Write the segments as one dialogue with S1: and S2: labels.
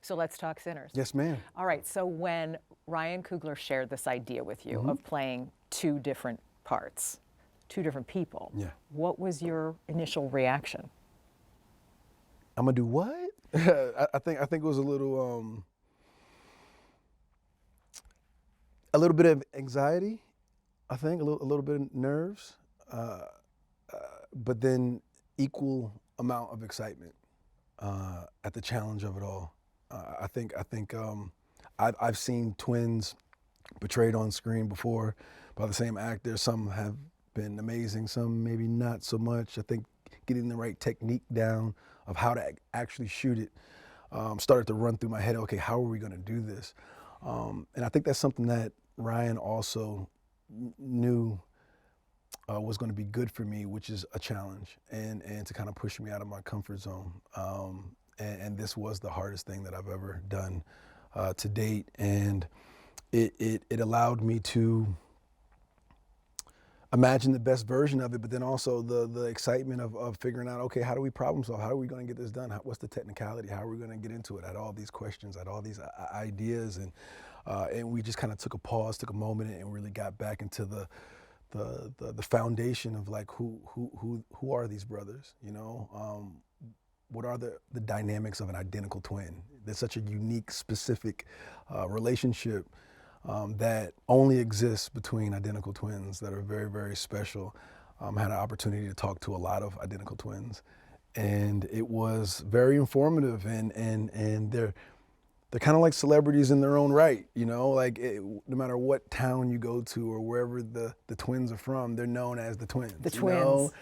S1: So let's talk Sinners.
S2: Yes, ma'am.
S1: All right, so when Ryan Coogler shared this idea with you of playing two different parts, two different people, what was your initial reaction?
S2: I'm gonna do what? I think it was a little bit of anxiety. I think a little bit of nerves, but then equal amount of excitement at the challenge of it all. I've seen twins portrayed on screen before by the same actor. Some have been amazing, some maybe not so much. I think getting the right technique down of how to actually shoot it started to run through my head. Okay, how are we going to do this? And I think that's something that Ryan also knew was going to be good for me, which is a challenge and to kind of push me out of my comfort zone. And this was the hardest thing that I've ever done to date. And it allowed me to imagine the best version of it, but then also the excitement of figuring out, okay, how do we problem solve? How are we going to get this done? What's the technicality? How are we going to get into it? I had all these questions, I had all these ideas, and we just kind of took a pause, took a moment, and really got back into the foundation of like who are these brothers? You know, what are the dynamics of an identical twin? There's such a unique, specific relationship that only exists between identical twins that are very, very special. Had an opportunity to talk to a lot of identical twins, and it was very informative. And they're kind of like celebrities in their own right, you know. Like no matter what town you go to or wherever the twins are from, they're known as the twins.
S1: The twins.
S2: You know?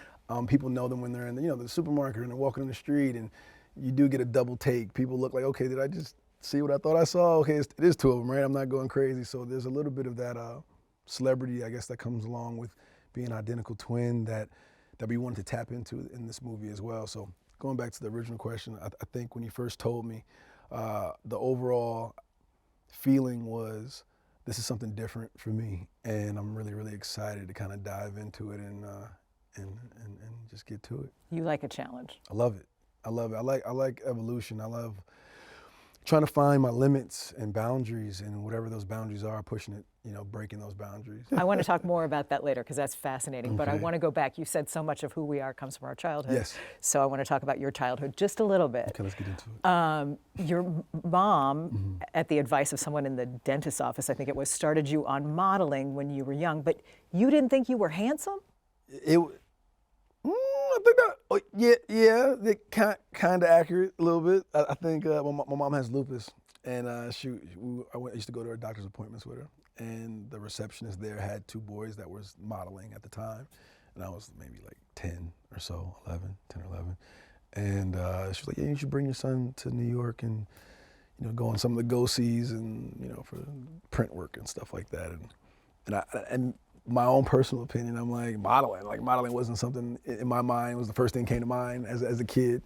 S2: People know them when they're in the supermarket and they're walking in the street, and you do get a double take. People look like, okay, did I just see what I thought I saw? Okay, it is two of them, right? I'm not going crazy. So there's a little bit of that celebrity, I guess, that comes along with being an identical twin that we wanted to tap into in this movie as well. So going back to the original question, I think when you first told me, the overall feeling was this is something different for me, and I'm really, really excited to kind of dive into it and just get to it.
S1: You like a challenge.
S2: I love it. I like evolution. I love trying to find my limits and boundaries, and whatever those boundaries are, pushing it, breaking those boundaries.
S1: I want to talk more about that later because that's fascinating,
S2: Okay.
S1: but I want to go back. You said so much of who we are comes from our childhood.
S2: Yes.
S1: So I want to talk about your childhood just a little bit.
S2: Okay, let's get into it.
S1: Your mom, at the advice of someone in the dentist's office, I think it was, started you on modeling when you were young, but you didn't think you were handsome?
S2: I think that, yeah, kind of accurate a little bit. I think my mom has lupus, and I used to go to her doctor's appointments with her, and the receptionist there had two boys that was modeling at the time, and I was maybe like 10 or so, 10 or 11, and she was like, yeah, you should bring your son to New York and go on some of the go-sees and for print work and stuff like that, and my own personal opinion, I'm like, modeling wasn't something in my mind. It was the first thing that came to mind as a kid.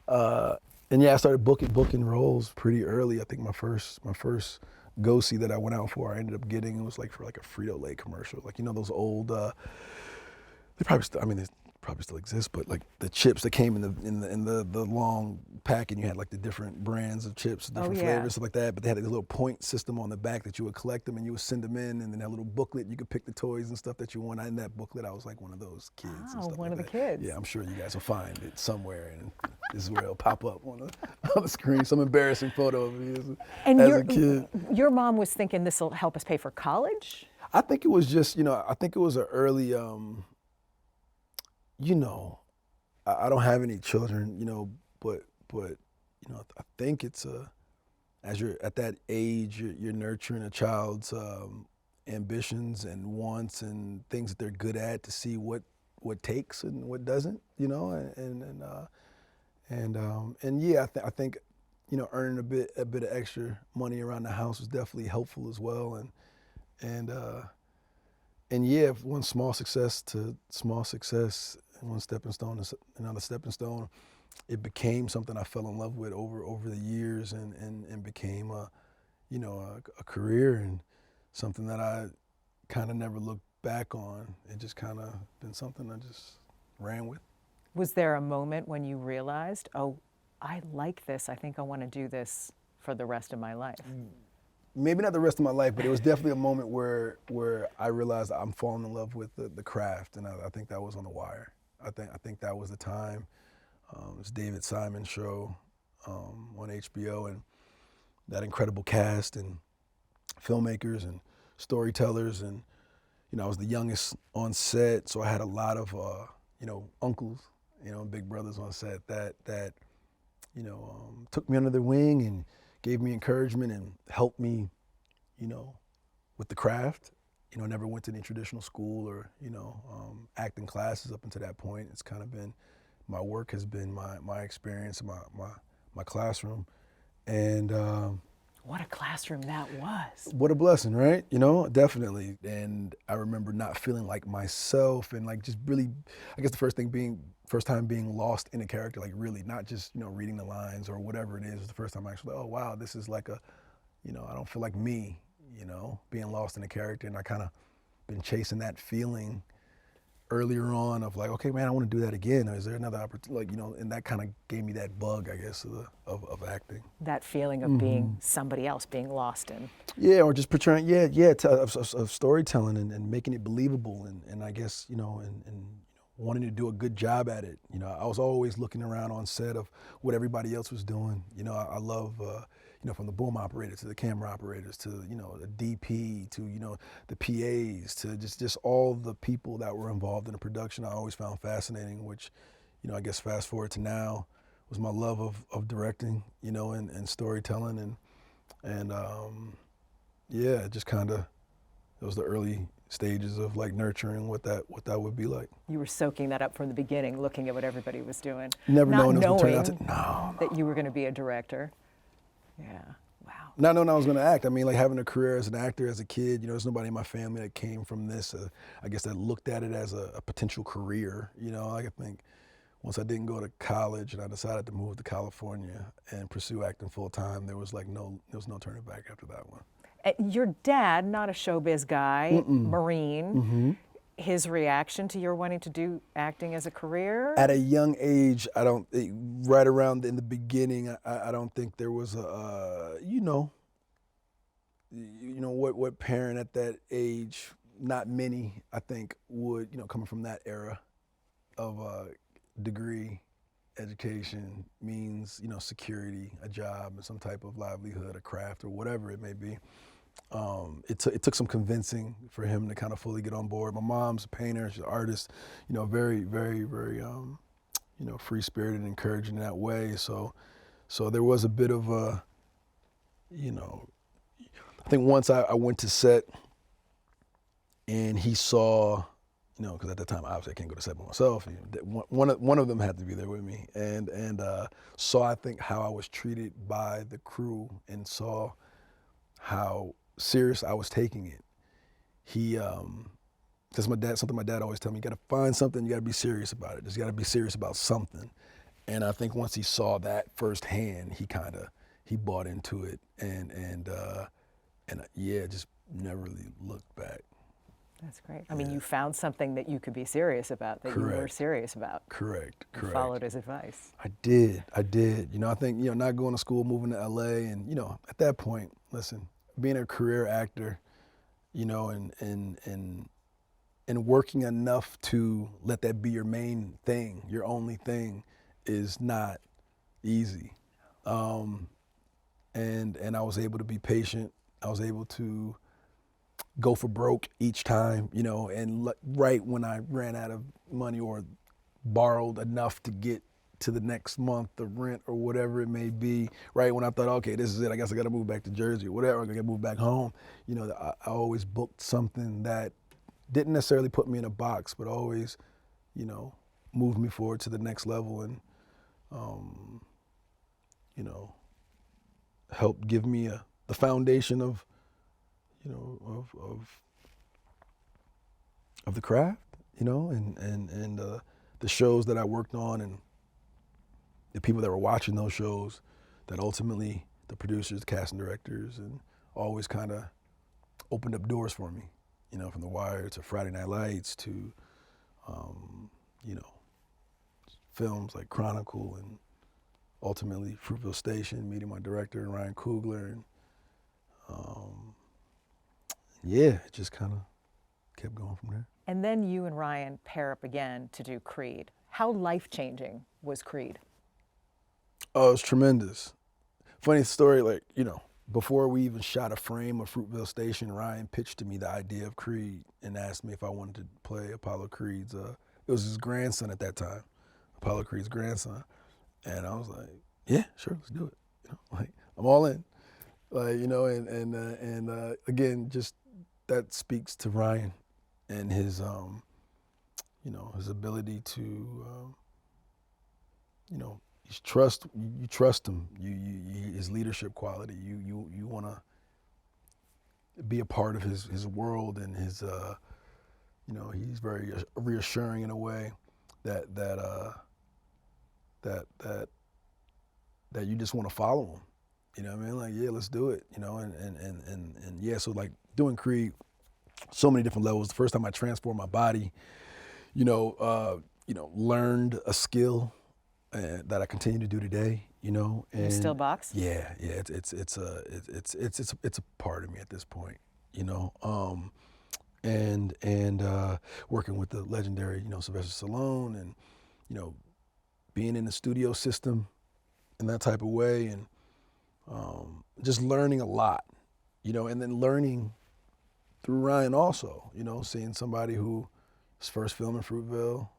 S2: And yeah, I started booking roles pretty early. I think my first go-see that I went out for, I ended up getting, it was like for like a Frito-Lay commercial. Like, those old, they probably still exist, but like the chips that came in the long pack, and you had like the different brands of chips, different flavors, stuff like that. But they had a little point system on the back that you would collect them and you would send them in, and then that little booklet you could pick the toys and stuff that you want. In that booklet, I was like one of those kids.
S1: Oh,
S2: and stuff
S1: one
S2: like
S1: of the
S2: that.
S1: kids.
S2: Yeah, I'm sure you guys will find it somewhere, and this is where it'll pop up on the screen. Some embarrassing photo of me as a kid.
S1: Your mom was thinking this will help us pay for college?
S2: I think it was just, I think it was an early. I don't have any children, but I think it's as you're at that age, you're nurturing a child's ambitions and wants and things that they're good at to see what takes and what doesn't, and yeah, I think earning a bit of extra money around the house was definitely helpful as well, and yeah, one small success to small success, and one stepping stone to another stepping stone, it became something I fell in love with over the years, and became a career, and something that I kind of never looked back on. It just kind of been something I just ran with.
S1: Was there a moment when you realized, oh, I like this, I think I want to do this for the rest of my life.
S2: Maybe not the rest of my life, but it was definitely a moment where I realized I'm falling in love with the craft, and I think that was on The Wire. I think that was the time. It's David Simon's show on HBO, and that incredible cast and filmmakers and storytellers, and I was the youngest on set, so I had a lot of uncles, big brothers on set that took me under their wing and gave me encouragement and helped me, with the craft. Never went to any traditional school or, acting classes up until that point. It's kind of been, my work has been my experience, my classroom. And
S1: what a classroom that was.
S2: what a blessing, right? Definitely. And I remember not feeling like myself and like just really, I guess the first time being lost in a character, like really not just, reading the lines or whatever it is. The first time I actually, oh wow, this is like a, I don't feel like me, being lost in a character. And I kind of been chasing that feeling earlier on of like, okay, man, I want to do that again. Is there another opportunity? And that kind of gave me that bug, I guess, of acting.
S1: That feeling of being somebody else, being lost in.
S2: Yeah, or just portraying, of storytelling and making it believable, and I guess, and wanting to do a good job at it. I was always looking around on set of what everybody else was doing. I love, from the boom operator to the camera operators to, the DP to, the PAs to just all the people that were involved in the production. I always found fascinating, which, I guess fast forward to now was my love of directing, and storytelling and just kind of, it was the early stages of like nurturing what that would be like.
S1: You were soaking that up from the beginning, looking at what everybody was doing.
S2: Never
S1: not
S2: knowing it was
S1: knowing
S2: going to turn out
S1: that you were going to be a director. Yeah, wow.
S2: Not knowing I was going to act. I mean, like having a career as an actor as a kid, there's nobody in my family that came from this. I guess that looked at it as a potential career. I think once I didn't go to college and I decided to move to California and pursue acting full time, there was no turning back after that one.
S1: Your dad, not a showbiz guy, Marine, his reaction to your wanting to do acting as a career?
S2: At a young age, right around in the beginning, I don't think there was what parent at that age, not many, I think would, coming from that era of degree education means, security, a job, and some type of livelihood, a craft, or whatever it may be. It took some convincing for him to kind of fully get on board. My mom's a painter, she's an artist, very, very, very, free-spirited and encouraging in that way. So there was a bit of a, I think once I went to set and he saw, because at that time, obviously I can't go to set by myself. One of them had to be there with me, and saw, I think, how I was treated by the crew and saw how serious I was taking it. He, that's something my dad always told me, you got to find something, you got to be serious about it. Just got to be serious about something. And I think once he saw that firsthand, he bought into it, and just never really looked back.
S1: That's great. I mean, you found something that you could be serious about, that
S2: Correct.
S1: You were serious about.
S2: Correct.
S1: You followed his advice.
S2: I did. I think, not going to school, moving to LA, and, at that point, listen, being a career actor, and working enough to let that be your main thing, your only thing, is not easy. And I was able to be patient. I was able to go for broke each time, and right when I ran out of money or borrowed enough to get to the next month, the rent or whatever it may be, right when I thought, okay, this is it, I guess I got to move back to Jersey or whatever, I got to move back home, I always booked something that didn't necessarily put me in a box, but always, moved me forward to the next level and, helped give me the foundation of the craft, and the shows that I worked on and the people that were watching those shows, that ultimately the producers, casting directors, and always kind of opened up doors for me, from The Wire to Friday Night Lights to, films like Chronicle and ultimately Fruitvale Station, meeting my director, Ryan Coogler, and yeah, it just kind of kept going from there.
S1: And then you and Ryan pair up again to do Creed. How life-changing was Creed?
S2: Oh, it was tremendous. Funny story, like, before we even shot a frame of Fruitvale Station, Ryan pitched to me the idea of Creed and asked me if I wanted to play Apollo Creed's, it was his grandson at that time, Apollo Creed's grandson. And I was like, yeah, sure, let's do it. Like, I'm all in. Like, and again, just that speaks to Ryan and his, his ability to, you trust him. His leadership quality. You want to be a part of his world, and his, he's very reassuring in a way that you just want to follow him. You know what I mean? Like, yeah, let's do it. And yeah, so like doing Creed, so many different levels. The first time I transformed my body, learned a skill that I continue to do today. And
S1: You still box?
S2: Yeah, it's a part of me at this point. And working with the legendary, Sylvester Stallone, and being in the studio system in that type of way, and just learning a lot, and then learning through Ryan also, seeing somebody who his first film in Fruitvale,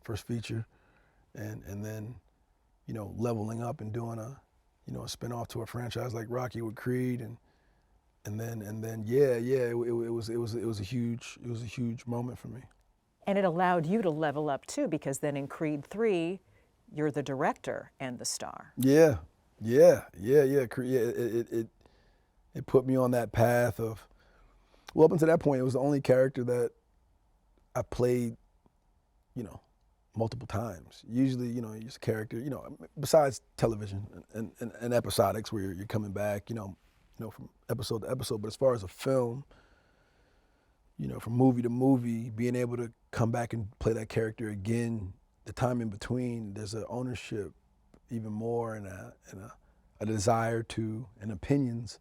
S2: first feature, and then, leveling up and doing a spinoff to a franchise like Rocky with Creed, and then it was a huge moment for me.
S1: And it allowed you to level up too, because then in Creed 3, you're the director and the star.
S2: Yeah. It put me on that path of, well, up until that point, it was the only character that I played, multiple times. Usually, you're a character, besides television and episodics where you're coming back, from episode to episode. But as far as a film, from movie to movie, being able to come back and play that character again, the time in between, there's an ownership even more, and a desire to, and opinions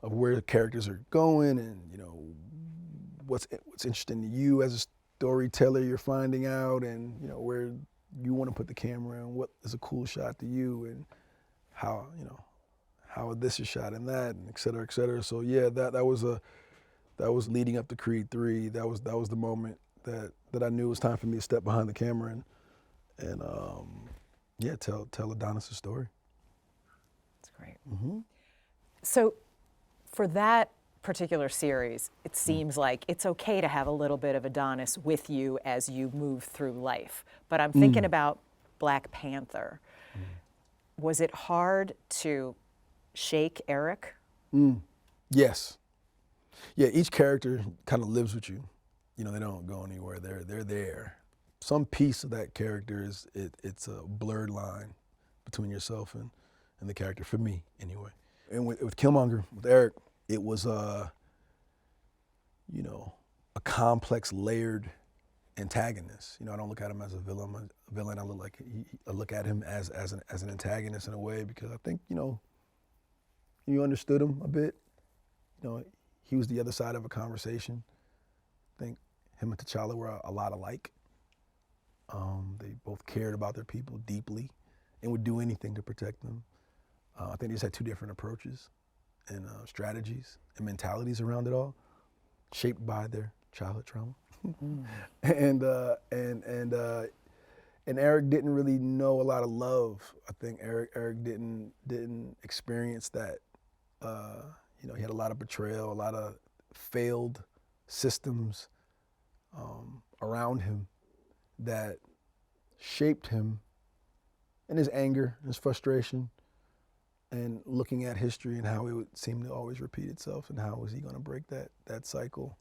S2: of where the characters are going, and what's interesting to you as a storyteller you're finding out, and where you want to put the camera, and what is a cool shot to you, and how this is shot in that, and et cetera, et cetera. So yeah, that was leading up to Creed 3. That was the moment that I knew it was time for me to step behind the camera and tell Adonis' story.
S1: That's great.
S2: Mm-hmm.
S1: So for that particular series, it seems like it's okay to have a little bit of Adonis with you as you move through life. But I'm thinking about Black Panther. Was it hard to shake Eric?
S2: Yes. Yeah, each character kind of lives with you. They don't go anywhere. They're there. Some piece of that character it's a blurred line between yourself and the character, for me anyway. And with Killmonger, with Eric, it was a complex, layered antagonist. I don't look at him as a villain. I look at him as an antagonist in a way, because I think you understood him a bit. He was the other side of a conversation. I think him and T'Challa were a lot alike. They both cared about their people deeply and would do anything to protect them. I think they just had two different approaches and strategies and mentalities around it all, shaped by their childhood trauma. And Eric didn't really know a lot of love. I think Eric didn't experience that. He had a lot of betrayal, a lot of failed systems around him that shaped him, and his anger, his frustration, and looking at history and how it would seem to always repeat itself, and how was he going to break that cycle.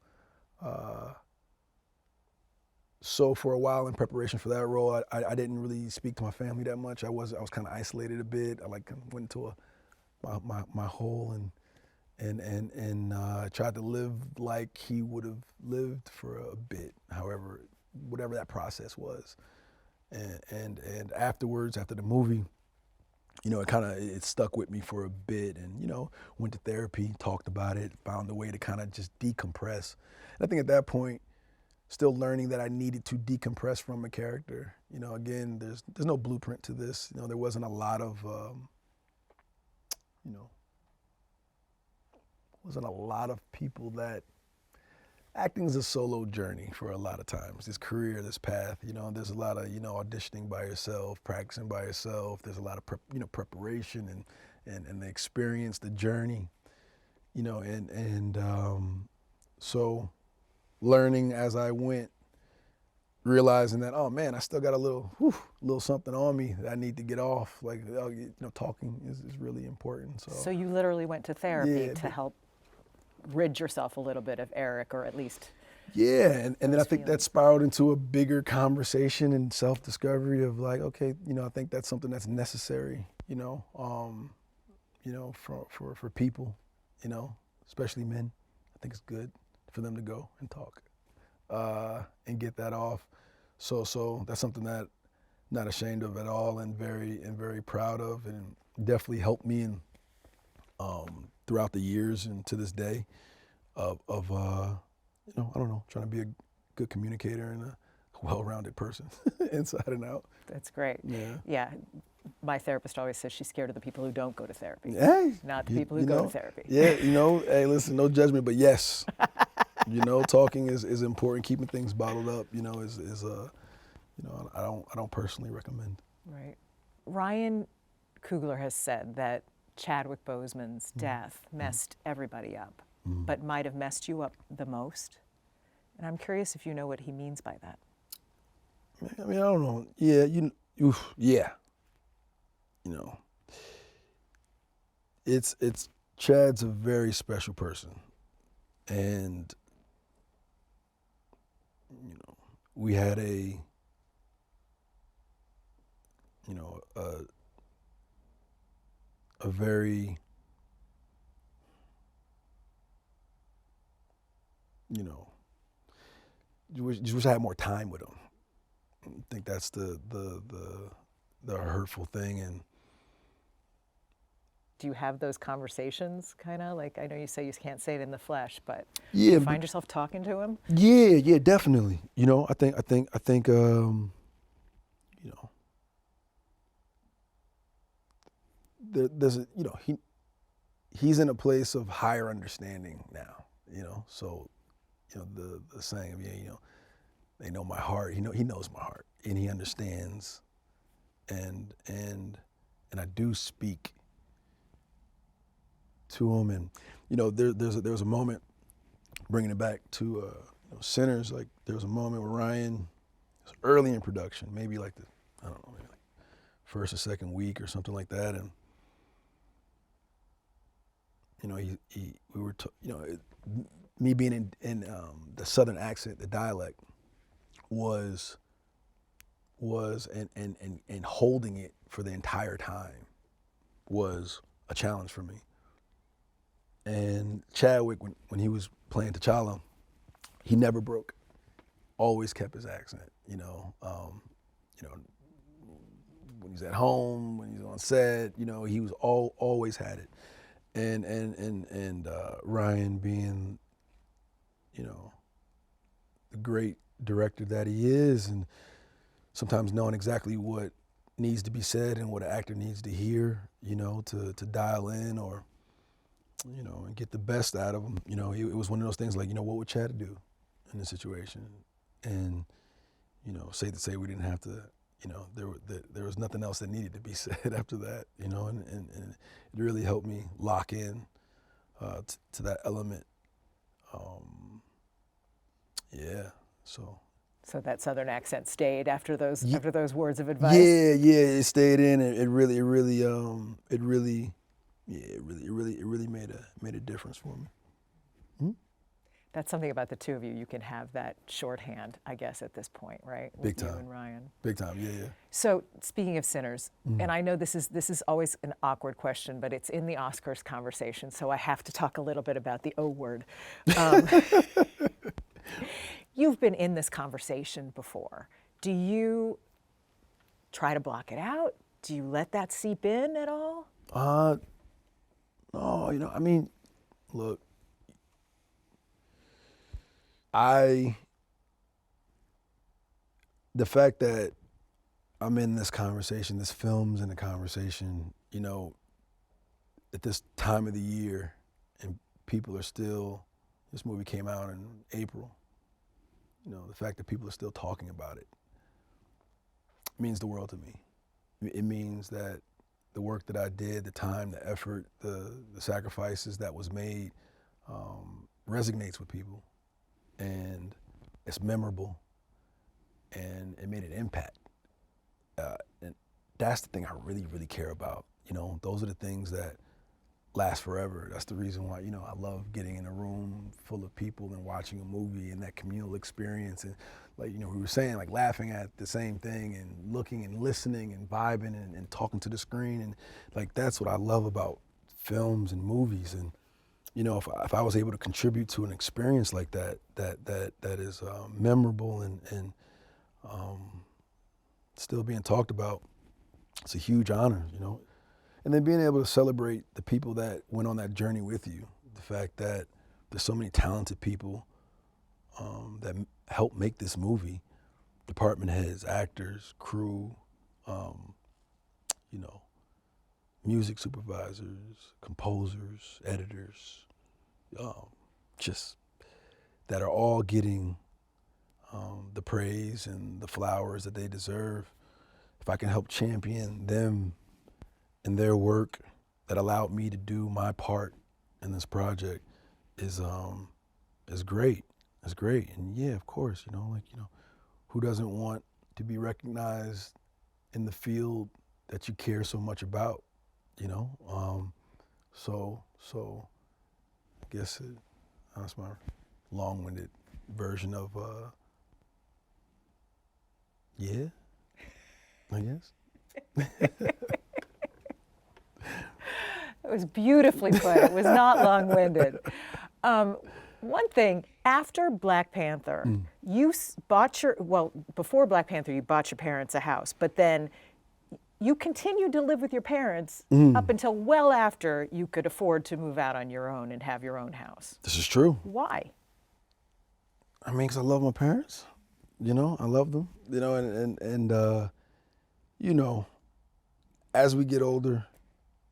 S2: So for a while, in preparation for that role, I didn't really speak to my family that much. I was kind of isolated a bit. I went into my hole and tried to live like he would have lived for a bit, whatever that process was. And afterwards, after the movie, it stuck with me for a bit, and went to therapy, talked about it, found a way to kind of just decompress. And I think at that point, still learning that I needed to decompress from a character. Again, there's no blueprint to this. There wasn't a lot of people that acting is a solo journey for a lot of times. This career, this path, there's a lot of, auditioning by yourself, practicing by yourself. There's a lot of, preparation and the experience, the journey, so learning as I went, realizing that, oh man, I still got a little something on me that I need to get off. Like, talking is really important.
S1: So you literally went to therapy
S2: Yeah,
S1: to help rid yourself a little bit of Eric, or at least.
S2: Yeah, and then I think that spiraled into a bigger conversation and self-discovery of like, okay, I think that's something that's necessary, for people, especially men. I think it's good for them to go and talk and get that off. So that's something that I'm not ashamed of at all, and very proud of, and definitely helped me in throughout the years and to this day of trying to be a good communicator and a well-rounded person inside and out.
S1: That's great. Yeah. My therapist always says she's scared of the people who don't go to therapy, not the people who go to therapy.
S2: Yeah, hey, listen, no judgment, but yes, talking is important. Keeping things bottled up, I don't personally recommend.
S1: Right. Ryan Coogler has said that Chadwick Boseman's death messed everybody up, but might have messed you up the most. And I'm curious if you know what he means by that.
S2: I mean, I don't know. Yeah, yeah. It's Chad's a very special person, and we had a very just wish I had more time with him. I think that's the hurtful thing. And
S1: do you have those conversations, kind of like, I know you say you can't say it in the flesh, but
S2: yeah,
S1: do you find yourself talking to him?
S2: Yeah, definitely. I think there's he's in a place of higher understanding now. So the saying of they know my heart. He knows my heart, and he understands. And I do speak to him, and there was a moment, bringing it back to Sinners. Like, there was a moment where Ryan was early in production, maybe like maybe like first or second week or something like that, and me being in the Southern accent, the dialect was and holding it for the entire time was a challenge for me. And Chadwick, when he was playing T'Challa, he never broke, always kept his accent. When he's at home, when he's on set, he was always had it. And Ryan being, the great director that he is, and sometimes knowing exactly what needs to be said and what an actor needs to hear, to dial in or, and get the best out of him. It was one of those things like, what would Chad do in this situation? And, safe to say we didn't have to, there was nothing else that needed to be said after that, and it really helped me lock in to that element. Yeah, so
S1: that Southern accent stayed after those words of advice.
S2: Yeah, it stayed in. It really made a difference for me. Mm-hmm.
S1: That's something about the two of you. You can have that shorthand, I guess, at this point, right?
S2: Big time.
S1: You and Ryan.
S2: Big time. Yeah.
S1: So speaking of Sinners, and I know this is always an awkward question, but it's in the Oscars conversation, so I have to talk a little bit about the O word. You've been in this conversation before. Do you try to block it out? Do you let that seep in at all?
S2: No, I mean, look, the fact that I'm in this conversation, this film's in the conversation, at this time of the year, and people are still, this movie came out in April, the fact that people are still talking about it means the world to me. It means that the work that I did, the time, the effort, the sacrifices that was made resonates with people, and it's memorable, and it made an impact. And that's the thing I really, really care about. Those are the things that last forever. That's the reason why, I love getting in a room full of people and watching a movie and that communal experience. And like, we were saying, like laughing at the same thing and looking and listening and vibing and talking to the screen. And like, that's what I love about films and movies. And, if I was able to contribute to an experience like that is memorable and still being talked about, it's a huge honor, And then being able to celebrate the people that went on that journey with you, the fact that there's so many talented people that helped make this movie, department heads, actors, crew, music supervisors, composers, editors, just that are all getting the praise and the flowers that they deserve. If I can help champion them and their work that allowed me to do my part in this project is great. It's great. And yeah, of course, who doesn't want to be recognized in the field that you care so much about, So I guess that's my long-winded version of, yeah, I guess.
S1: It was beautifully put. It was not long-winded. One thing, after Black Panther, you bought before Black Panther, you bought your parents a house, but then you continued to live with your parents up until well after you could afford to move out on your own and have your own house.
S2: This is true.
S1: Why?
S2: I mean, 'cause I love my parents. I love them. As we get older,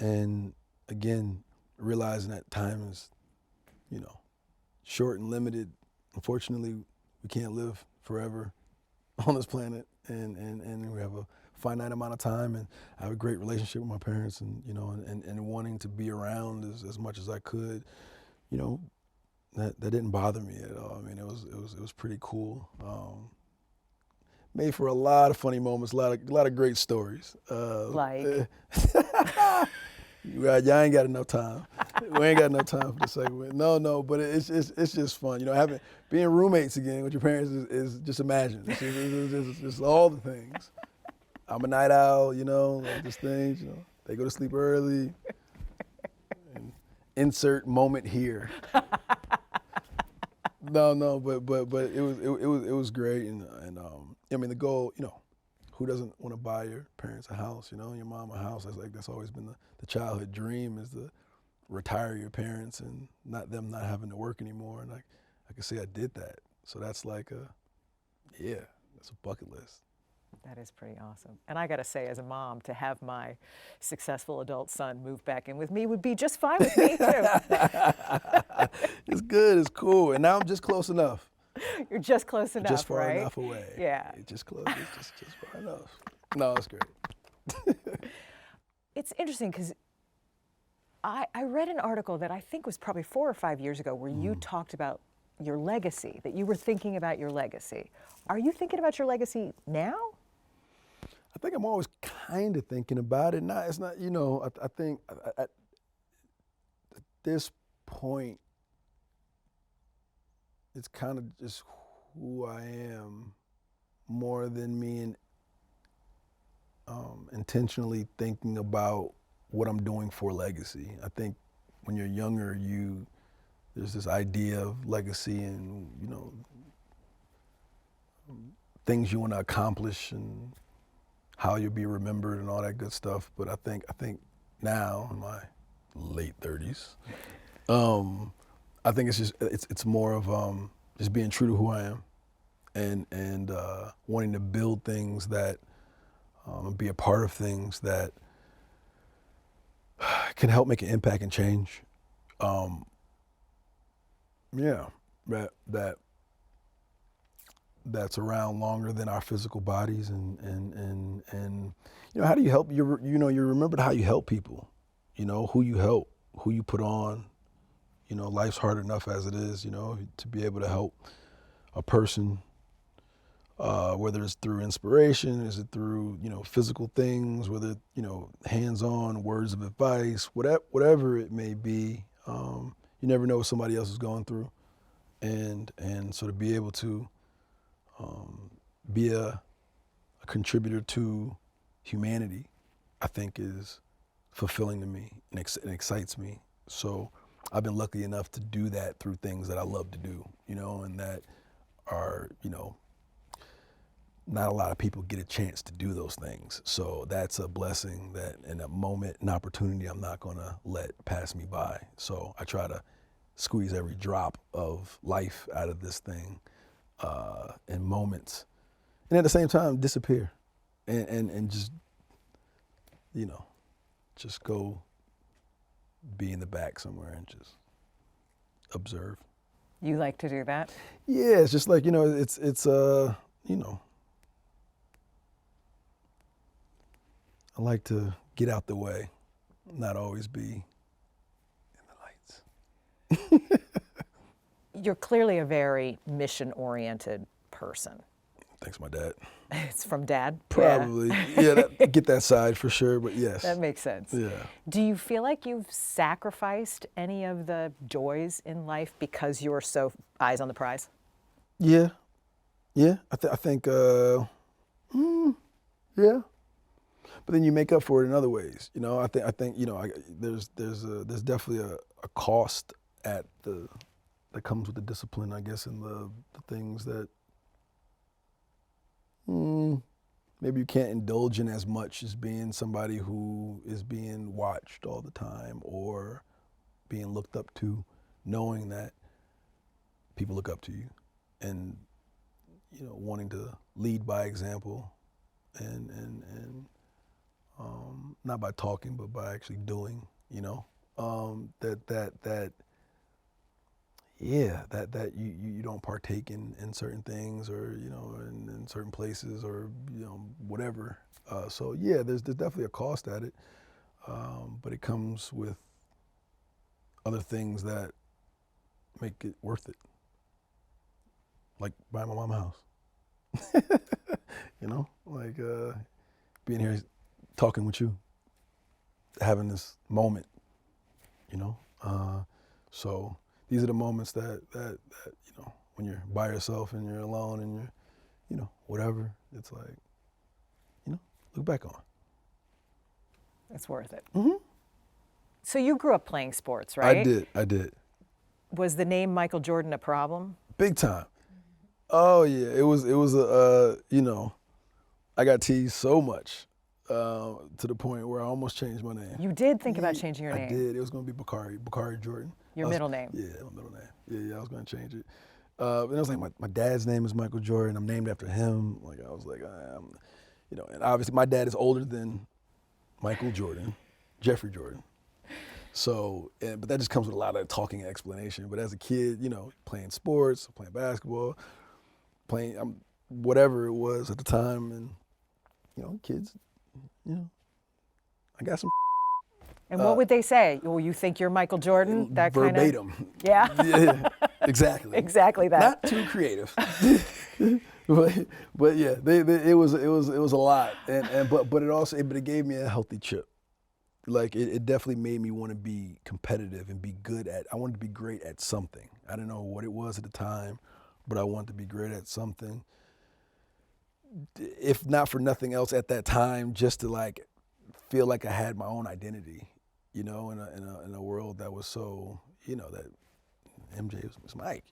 S2: and again, realizing that time is, short and limited. Unfortunately, we can't live forever on this planet, and we have a finite amount of time, and I have a great relationship with my parents, and and wanting to be around as much as I could, that didn't bother me at all. I mean, it was pretty cool. Made for a lot of funny moments, a lot of great stories.
S1: Like?
S2: Y'all ain't got enough time. We ain't got enough time for the segment. No, but it's just fun. Being roommates again with your parents is just imagine. It's just all the things. I'm a night owl, like just things. They go to sleep early. And insert moment here. No, but it was great, and I mean the goal, who doesn't want to buy your parents a house, your mom a house? That's always been the childhood dream, is to retire your parents and not having to work anymore. And I can say I did that. So that's that's a bucket list.
S1: That is pretty awesome. And I got to say, as a mom, to have my successful adult son move back in with me would be just fine with me, too.
S2: It's good. It's cool. And now I'm just close enough.
S1: You're just close enough,
S2: just far
S1: right?
S2: enough away.
S1: Yeah.
S2: Just close. It's just far enough. No, it's great.
S1: It's interesting because I read an article that I think was probably 4 or 5 years ago where you talked about your legacy, that you were thinking about your legacy. Are you thinking about your legacy now?
S2: I think I'm always kind of thinking about it. It's not, I think at this point, it's kind of just who I am more than me intentionally thinking about what I'm doing for legacy. I think when you're younger, there's this idea of legacy and, things you want to accomplish and how you'll be remembered and all that good stuff. But I think now in my late 30s, I think it's more of just being true to who I am, and wanting to build things that and be a part of things that can help make an impact and change. That's around longer than our physical bodies, and how do you help? You're remembered how you help people, who you help, who you put on. Life's hard enough as it is, to be able to help a person, whether it's through inspiration, is it through, physical things, whether, hands-on words of advice, whatever it may be. You never know what somebody else is going through. And so to be able to be a contributor to humanity, I think is fulfilling to me and excites me. So I've been lucky enough to do that through things that I love to do, and that are, not a lot of people get a chance to do those things. So that's a blessing that, in a moment, an opportunity I'm not gonna let pass me by. So I try to squeeze every drop of life out of this thing in moments. And at the same time, disappear and just, just go be in the back somewhere and just observe.
S1: You like to do that?
S2: Yeah, it's just like, it's I like to get out the way, not always be in the lights.
S1: You're clearly a very mission-oriented person.
S2: Thanks, my dad.
S1: It's from Dad?
S2: Probably. Yeah, get that side for sure, but yes.
S1: That makes sense.
S2: Yeah.
S1: Do you feel like you've sacrificed any of the joys in life because you're so eyes on the prize?
S2: Yeah. Yeah. I think, yeah. But then you make up for it in other ways. I think there's definitely a cost that comes with the discipline, I guess, and the things that maybe you can't indulge in as much as being somebody who is being watched all the time or being looked up to, knowing that people look up to you, and wanting to lead by example, and not by talking, but by actually doing, that you don't partake in certain things, or, in certain places, or, whatever. So yeah, there's definitely a cost at it. But it comes with other things that make it worth it. Like buying my mom a house. Like being here talking with you, having this moment, so these are the moments that when you're by yourself and you're alone and you're, whatever, it's like, look back on.
S1: It's worth it.
S2: Mm-hmm.
S1: So you grew up playing sports, right?
S2: I did.
S1: Was the name Michael Jordan a problem?
S2: Big time. Oh yeah, it was I got teased so much to the point where I almost changed my name.
S1: You did think about changing your name?
S2: I did. It was going to be Bakari Jordan.
S1: Your middle name?
S2: Yeah, my middle name. Yeah, I was going to change it. And I was like, my dad's name is Michael Jordan. I'm named after him. Like, I was like, and obviously my dad is older than Michael Jordan, Jeffrey Jordan. So, but that just comes with a lot of talking and explanation. But as a kid, playing sports, playing basketball, playing whatever it was at the time, and kids, I got some.
S1: And what would they say? Oh, you think you're Michael Jordan? That
S2: verbatim.
S1: Kind of. Yeah.
S2: Yeah. Exactly.
S1: Exactly that.
S2: Not too creative. but yeah, it was a lot, but it gave me a healthy chip. Like it definitely made me want to be competitive and be good at. I wanted to be great at something. I didn't know what it was at the time, but I wanted to be great at something. If not for nothing else at that time, just to like feel like I had my own identity, in a world that was so, that MJ was Mike,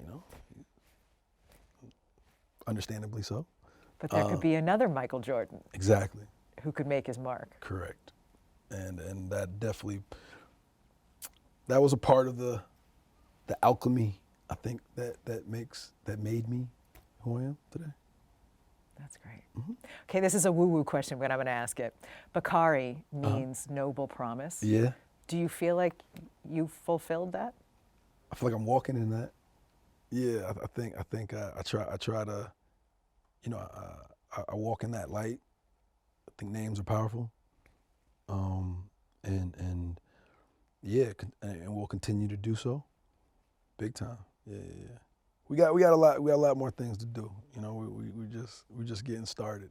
S2: understandably so.
S1: But there could be another Michael Jordan.
S2: Exactly.
S1: who could make his mark.
S2: Correct. And that definitely, that was a part of the alchemy, I think, that made me who I am today.
S1: That's great. Okay, this is a woo-woo question, but I'm going to ask it. Bakari means noble promise.
S2: Yeah.
S1: Do you feel like you fulfilled that?
S2: I feel like I'm walking in that. Yeah, I think I try to, you know, I walk in that light. I think names are powerful. And yeah, and we'll continue to do so. Big time. Yeah. We got a lot more things to do. You know, we just getting started.